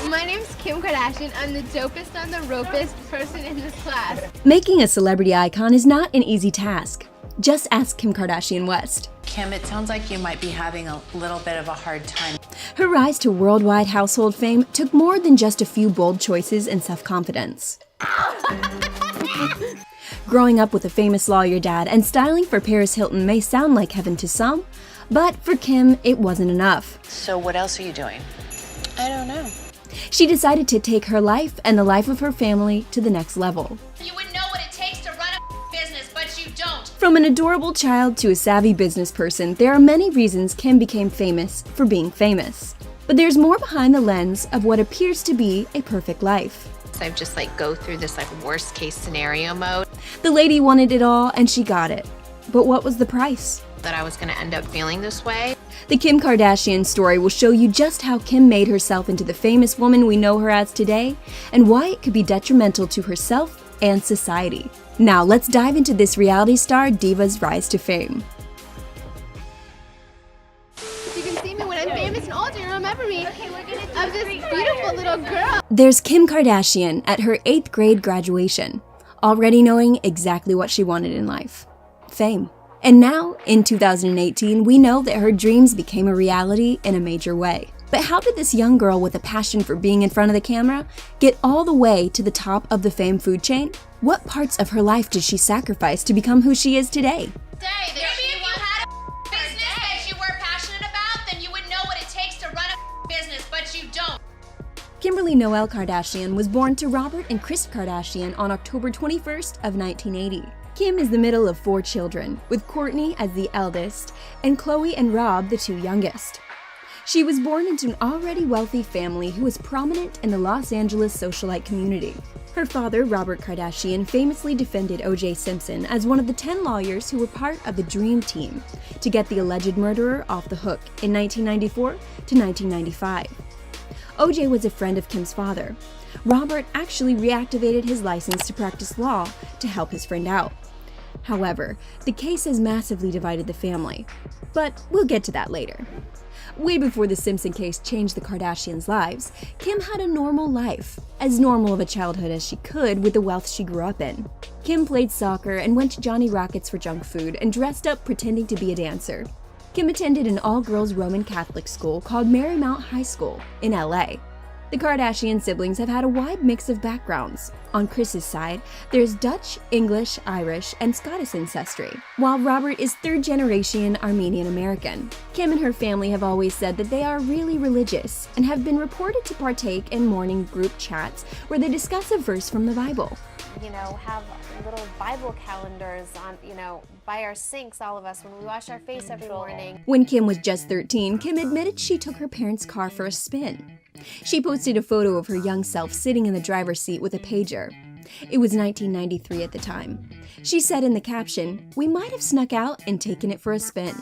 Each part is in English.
My name's Kim Kardashian. I'm the dopest on the ropest person in this class. Making a celebrity icon is not an easy task. Just ask Kim Kardashian West. Kim, it sounds like you might be having a little bit of a hard time. Her rise to worldwide household fame took more than just a few bold choices and self-confidence. Growing up with a famous lawyer dad and styling for Paris Hilton may sound like heaven to some, but for Kim, it wasn't enough. So what else are you doing? I don't know. She decided to take her life and the life of her family to the next level. You would know what it takes to run a business, but you don't. From an adorable child to a savvy business person, there are many reasons Kim became famous for being famous. But there's more behind the lens of what appears to be a perfect life. I've just go through this worst case scenario mode. The lady wanted it all and she got it. But what was the price? That I was going to end up feeling this way. The Kim Kardashian story will show you just how Kim made herself into the famous woman we know her as today, and why it could be detrimental to herself and society. Now let's dive into this reality star diva's rise to fame. You can see me when I'm famous and older and remember me of this beautiful little girl. There's Kim Kardashian at her 8th grade graduation, already knowing exactly what she wanted in life: fame. And now, in 2018, we know that her dreams became a reality in a major way. But how did this young girl with a passion for being in front of the camera get all the way to the top of the fame food chain? What parts of her life did she sacrifice to become who she is today? Maybe if you had a business that you were passionate about, then you would know what it takes to run a business, but you don't. Kimberly Noel Kardashian was born to Robert and Kris Kardashian on October 21st of 1980. Kim is the middle of 4 children, with Kourtney as the eldest and Khloe and Rob the 2 youngest. She was born into an already wealthy family who was prominent in the Los Angeles socialite community. Her father, Robert Kardashian, famously defended O.J. Simpson as one of the 10 lawyers who were part of the Dream Team to get the alleged murderer off the hook in 1994 to 1995. O.J. was a friend of Kim's father. Robert actually reactivated his license to practice law to help his friend out. However, the case has massively divided the family, but we'll get to that later. Way before the Simpson case changed the Kardashians' lives, Kim had a normal life, as normal of a childhood as she could with the wealth she grew up in. Kim played soccer and went to Johnny Rockets for junk food and dressed up pretending to be a dancer. Kim attended an all-girls Roman Catholic school called Marymount High School in LA. The Kardashian siblings have had a wide mix of backgrounds. On Kris's side, there's Dutch, English, Irish, and Scottish ancestry, while Robert is 3rd-generation Armenian-American. Kim and her family have always said that they are really religious and have been reported to partake in morning group chats where they discuss a verse from the Bible. Have little Bible calendars on, by our sinks, all of us, when we wash our face every morning. When Kim was just 13, Kim admitted she took her parents' car for a spin. She posted a photo of her young self sitting in the driver's seat with a pager. It was 1993 at the time. She said in the caption, "We might have snuck out and taken it for a spin."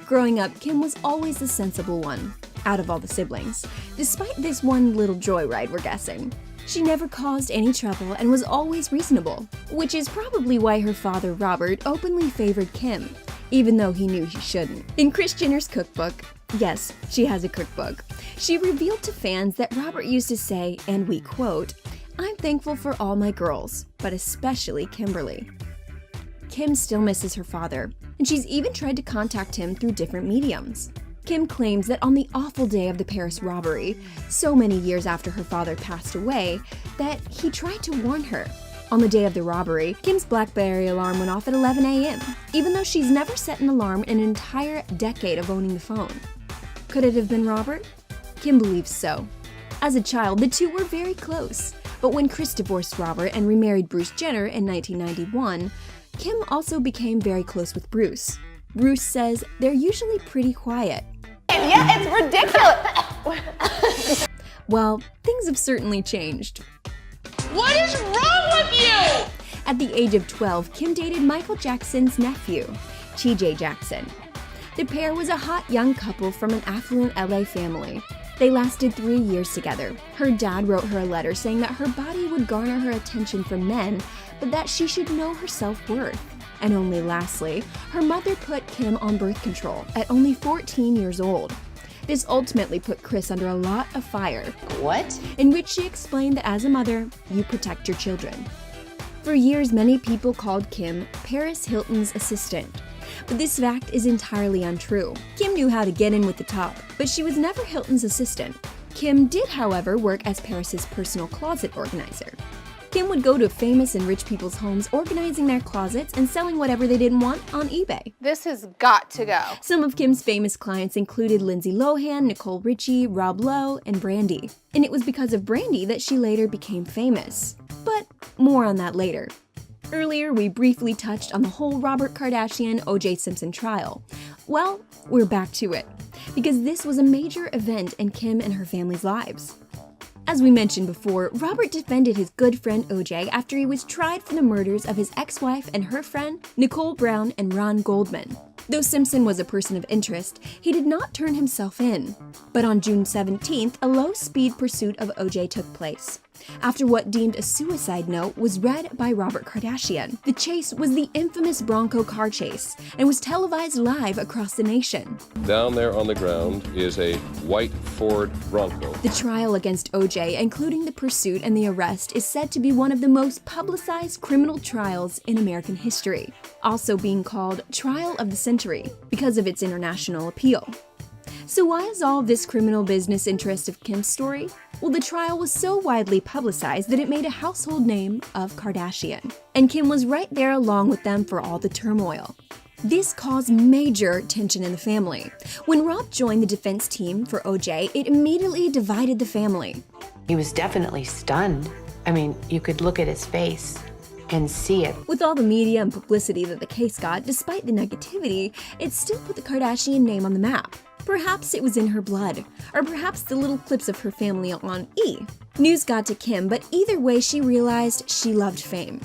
Growing up, Kim was always the sensible one, out of all the siblings, despite this one little joyride, we're guessing. She never caused any trouble and was always reasonable, which is probably why her father, Robert, openly favored Kim, even though he knew he shouldn't. In Kris Jenner's cookbook, yes, she has a cookbook, she revealed to fans that Robert used to say, and we quote, "I'm thankful for all my girls, but especially Kimberly." Kim still misses her father, and she's even tried to contact him through different mediums. Kim claims that on the awful day of the Paris robbery, so many years after her father passed away, that he tried to warn her. On the day of the robbery, Kim's BlackBerry alarm went off at 11 a.m., even though she's never set an alarm in an entire decade of owning the phone. Could it have been Robert? Kim believes so. As a child, the two were very close, but when Kris divorced Robert and remarried Bruce Jenner in 1991, Kim also became very close with Bruce. Bruce says they're usually pretty quiet. Yeah, it's ridiculous. Well, things have certainly changed. What is wrong with you? At the age of 12, Kim dated Michael Jackson's nephew, TJ Jackson. The pair was a hot young couple from an affluent LA family. They lasted 3 years together. Her dad wrote her a letter saying that her body would garner her attention from men, but that she should know her self-worth. And only lastly, her mother put Kim on birth control at only 14 years old. This ultimately put Kris under a lot of fire, What? in which she explained that as a mother, you protect your children. For years, many people called Kim Paris Hilton's assistant, but this fact is entirely untrue. Kim knew how to get in with the top, but she was never Hilton's assistant. Kim did, however, work as Paris's personal closet organizer. Kim would go to famous and rich people's homes, organizing their closets and selling whatever they didn't want on eBay. This has got to go. Some of Kim's famous clients included Lindsay Lohan, Nicole Richie, Rob Lowe, and Brandy. And it was because of Brandy that she later became famous. But more on that later. Earlier, we briefly touched on the whole Robert Kardashian O.J. Simpson trial. Well, we're back to it, because this was a major event in Kim and her family's lives. As we mentioned before, Robert defended his good friend O.J. after he was tried for the murders of his ex-wife and her friend, Nicole Brown and Ron Goldman. Though Simpson was a person of interest, he did not turn himself in. But on June 17th, a low-speed pursuit of O.J. took place. After what deemed a suicide note was read by Robert Kardashian. The chase was the infamous Bronco car chase and was televised live across the nation. Down there on the ground is a white Ford Bronco. The trial against O.J., including the pursuit and the arrest, is said to be one of the most publicized criminal trials in American history, also being called Trial of the Century because of its international appeal. So why is all this criminal business interest of Kim's story? Well, the trial was so widely publicized that it made a household name of Kardashian. And Kim was right there along with them for all the turmoil. This caused major tension in the family. When Rob joined the defense team for O.J., it immediately divided the family. He was definitely stunned. I mean, you could look at his face and see it. With all the media and publicity that the case got, despite the negativity, it still put the Kardashian name on the map. Perhaps it was in her blood, or perhaps the little clips of her family on E! News got to Kim, but either way she realized she loved fame.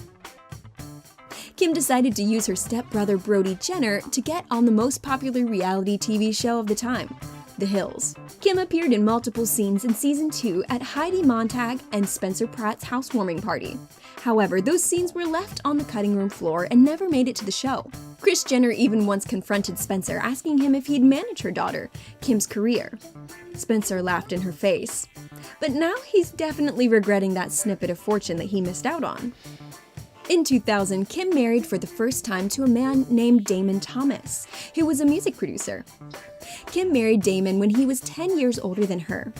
Kim decided to use her stepbrother Brody Jenner to get on the most popular reality TV show of the time, The Hills. Kim appeared in multiple scenes in season 2 at Heidi Montag and Spencer Pratt's housewarming party. However, those scenes were left on the cutting room floor and never made it to the show. Kris Jenner even once confronted Spencer, asking him if he'd manage her daughter, Kim's career. Spencer laughed in her face. But now he's definitely regretting that snippet of fortune that he missed out on. In 2000, Kim married for the first time to a man named Damon Thomas, who was a music producer. Kim married Damon when he was 10 years older than her.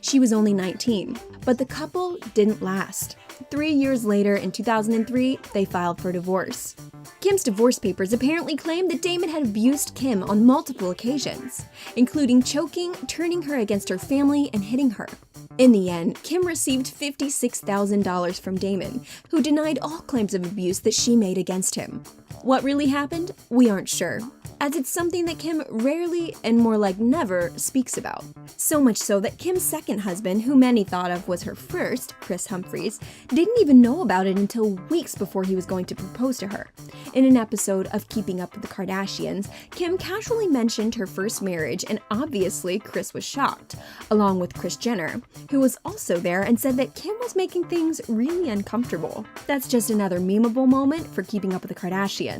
She was only 19, but the couple didn't last. 3 years later, in 2003, they filed for divorce. Kim's divorce papers apparently claimed that Damon had abused Kim on multiple occasions, including choking, turning her against her family, and hitting her. In the end, Kim received $56,000 from Damon, who denied all claims of abuse that she made against him. What really happened? We aren't sure, as it's something that Kim rarely, and more like never, speaks about. So much so that Kim's second husband, who many thought of was her first, Kris Humphries, didn't even know about it until weeks before he was going to propose to her. In an episode of Keeping Up with the Kardashians, Kim casually mentioned her first marriage, and obviously Kris was shocked, along with Kris Jenner, who was also there and said that Kim was making things really uncomfortable. That's just another memeable moment for Keeping Up with the Kardashians.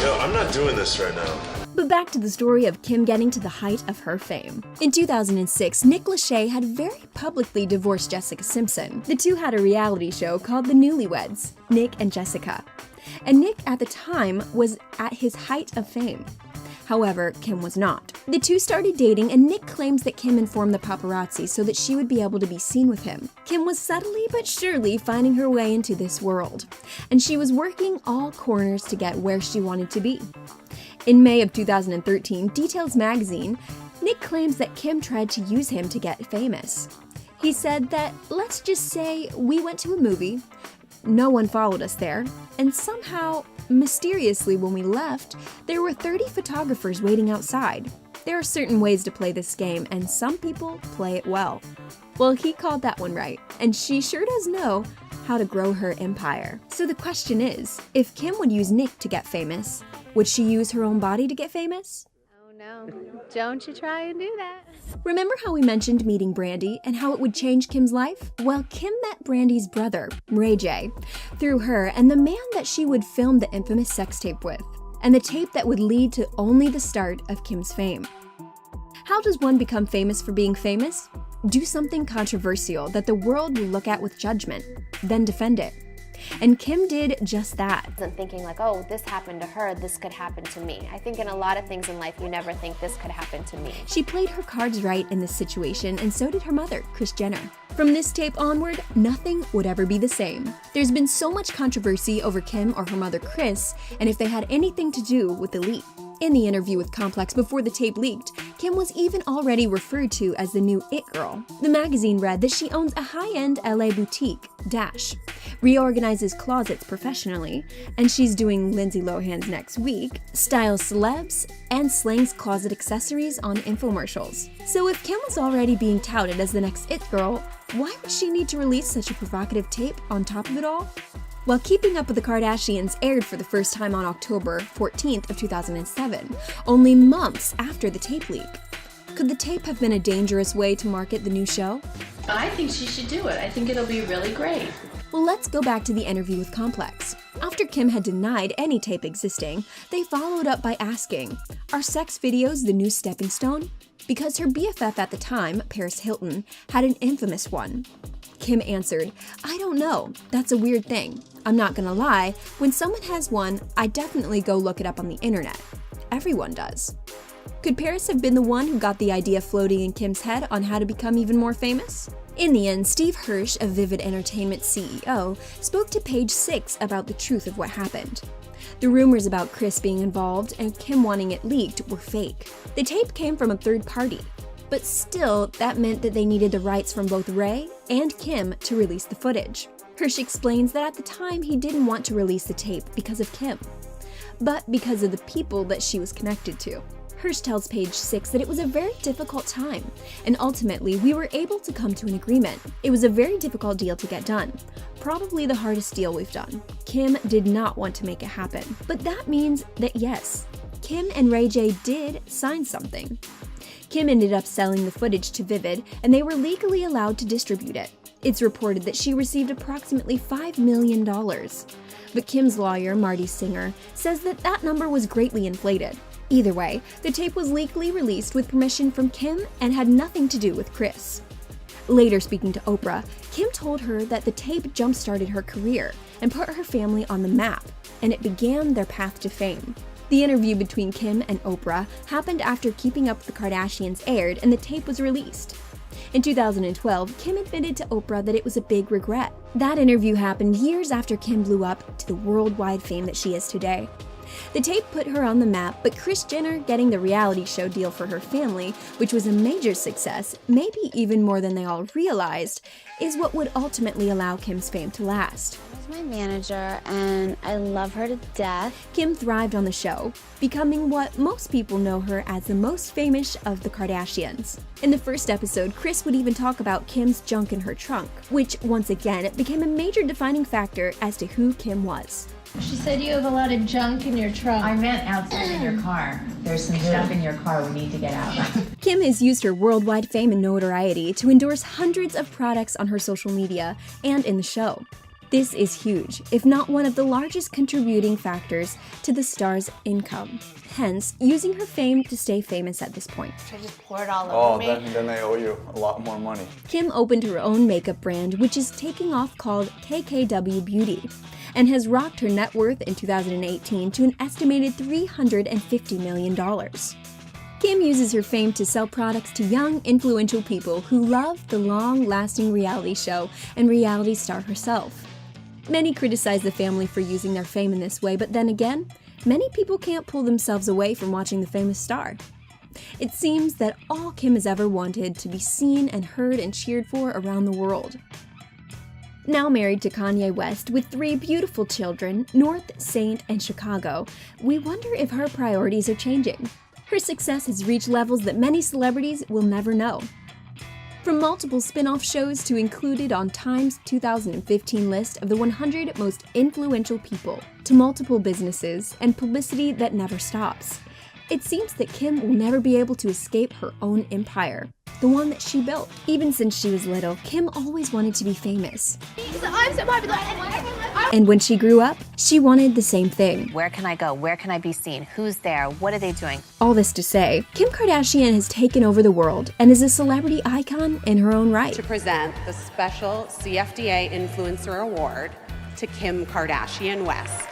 Yo, I'm not doing this right now. But back to the story of Kim getting to the height of her fame. In 2006, Nick Lachey had very publicly divorced Jessica Simpson. The two had a reality show called The Newlyweds, Nick and Jessica. And Nick, at the time, was at his height of fame. However, Kim was not. The two started dating, and Nick claims that Kim informed the paparazzi so that she would be able to be seen with him. Kim was subtly but surely finding her way into this world, and she was working all corners to get where she wanted to be. In May of 2013, Details magazine, Nick claims that Kim tried to use him to get famous. He said that, let's just say we went to a movie, no one followed us there, and somehow, mysteriously when we left, there were 30 photographers waiting outside. There are certain ways to play this game, and some people play it well. Well, he called that one right, and she sure does know how to grow her empire. So the question is, if Kim would use Nick to get famous, would she use her own body to get famous? Oh no, don't you try and do that. Remember how we mentioned meeting Brandy and how it would change Kim's life? Well, Kim met Brandy's brother, Ray J, through her and the man that she would film the infamous sex tape with, and the tape that would lead to only the start of Kim's fame. How does one become famous for being famous? Do something controversial that the world will look at with judgment, then defend it. And Kim did just that. I wasn't thinking like, oh, this happened to her, this could happen to me. I think in a lot of things in life, you never think this could happen to me. She played her cards right in this situation, and so did her mother, Kris Jenner. From this tape onward, nothing would ever be the same. There's been so much controversy over Kim or her mother Kris, and if they had anything to do with the leak. In the interview with Complex before the tape leaked, Kim was even already referred to as the new It Girl. The magazine read that she owns a high-end LA boutique, Dash, reorganizes closets professionally, and she's doing Lindsay Lohan's Next Week, styles celebs, and slangs closet accessories on infomercials. So if Kim was already being touted as the next It Girl, why would she need to release such a provocative tape on top of it all? While Keeping Up with the Kardashians aired for the first time on October 14th of 2007, only months after the tape leak. Could the tape have been a dangerous way to market the new show? I think she should do it. I think it'll be really great. Well, let's go back to the interview with Complex. After Kim had denied any tape existing, they followed up by asking, are sex videos the new stepping stone? Because her BFF at the time, Paris Hilton, had an infamous one. Kim answered, I don't know, that's a weird thing. I'm not gonna lie, when someone has one, I definitely go look it up on the internet. Everyone does. Could Paris have been the one who got the idea floating in Kim's head on how to become even more famous? In the end, Steve Hirsch, a Vivid Entertainment CEO, spoke to Page 6 about the truth of what happened. The rumors about Kris being involved and Kim wanting it leaked were fake. The tape came from a third party. But still, that meant that they needed the rights from both Ray and Kim to release the footage. Hirsch explains that at the time he didn't want to release the tape because of Kim, but because of the people that she was connected to. Hirsch tells Page 6 that it was a very difficult time, and ultimately we were able to come to an agreement. It was a very difficult deal to get done, probably the hardest deal we've done. Kim did not want to make it happen, but that means that yes, Kim and Ray J did sign something. Kim ended up selling the footage to Vivid, and they were legally allowed to distribute it. It's reported that she received approximately $5 million. But Kim's lawyer, Marty Singer, says that that number was greatly inflated. Either way, the tape was legally released with permission from Kim and had nothing to do with Kris. Later speaking to Oprah, Kim told her that the tape jump-started her career and put her family on the map, and it began their path to fame. The interview between Kim and Oprah happened after Keeping Up with the Kardashians aired and the tape was released. In 2012, Kim admitted to Oprah that it was a big regret. That interview happened years after Kim blew up to the worldwide fame that she is today. The tape put her on the map, but Kris Jenner getting the reality show deal for her family, which was a major success, maybe even more than they all realized, is what would ultimately allow Kim's fame to last. She's my manager, and I love her to death. Kim thrived on the show, becoming what most people know her as the most famous of the Kardashians. In the first episode, Kris would even talk about Kim's junk in her trunk, which, once again, became a major defining factor as to who Kim was. She said you have a lot of junk in your trunk. I meant outside in your car. There's some stuff in your car we need to get out. Kim has used her worldwide fame and notoriety to endorse hundreds of products on her social media and in the show. This is huge, if not one of the largest contributing factors to the star's income. Hence, using her fame to stay famous at this point. Should I just pour it all over me? Then they owe you a lot more money. Kim opened her own makeup brand, which is taking off, called KKW Beauty, and has rocked her net worth in 2018 to an estimated $350 million. Kim uses her fame to sell products to young, influential people who love the long-lasting reality show and reality star herself. Many criticize the family for using their fame in this way, but then again, many people can't pull themselves away from watching the famous star. It seems that all Kim has ever wanted to be seen and heard and cheered for around the world. Now married to Kanye West with 3 beautiful children, North, Saint, and Chicago, we wonder if her priorities are changing. Her success has reached levels that many celebrities will never know. From multiple spin-off shows to included on Time's 2015 list of the 100 most influential people, to multiple businesses and publicity that never stops. It seems that Kim will never be able to escape her own empire, the one that she built. Even since she was little, Kim always wanted to be famous. I'm so popular. And when she grew up, she wanted the same thing. Where can I go? Where can I be seen? Who's there? What are they doing? All this to say, Kim Kardashian has taken over the world and is a celebrity icon in her own right. To present the special CFDA Influencer Award to Kim Kardashian West.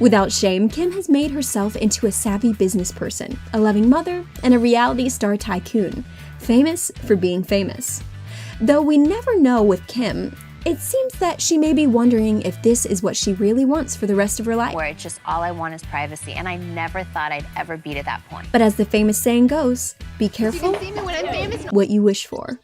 Without shame, Kim has made herself into a savvy business person, a loving mother, and a reality star tycoon, famous for being famous. Though we never know with Kim, it seems that she may be wondering if this is what she really wants for the rest of her life. Where it's just all I want is privacy, and I never thought I'd ever be to that point. But as the famous saying goes, be careful You can see me when I'm famous. what you wish for.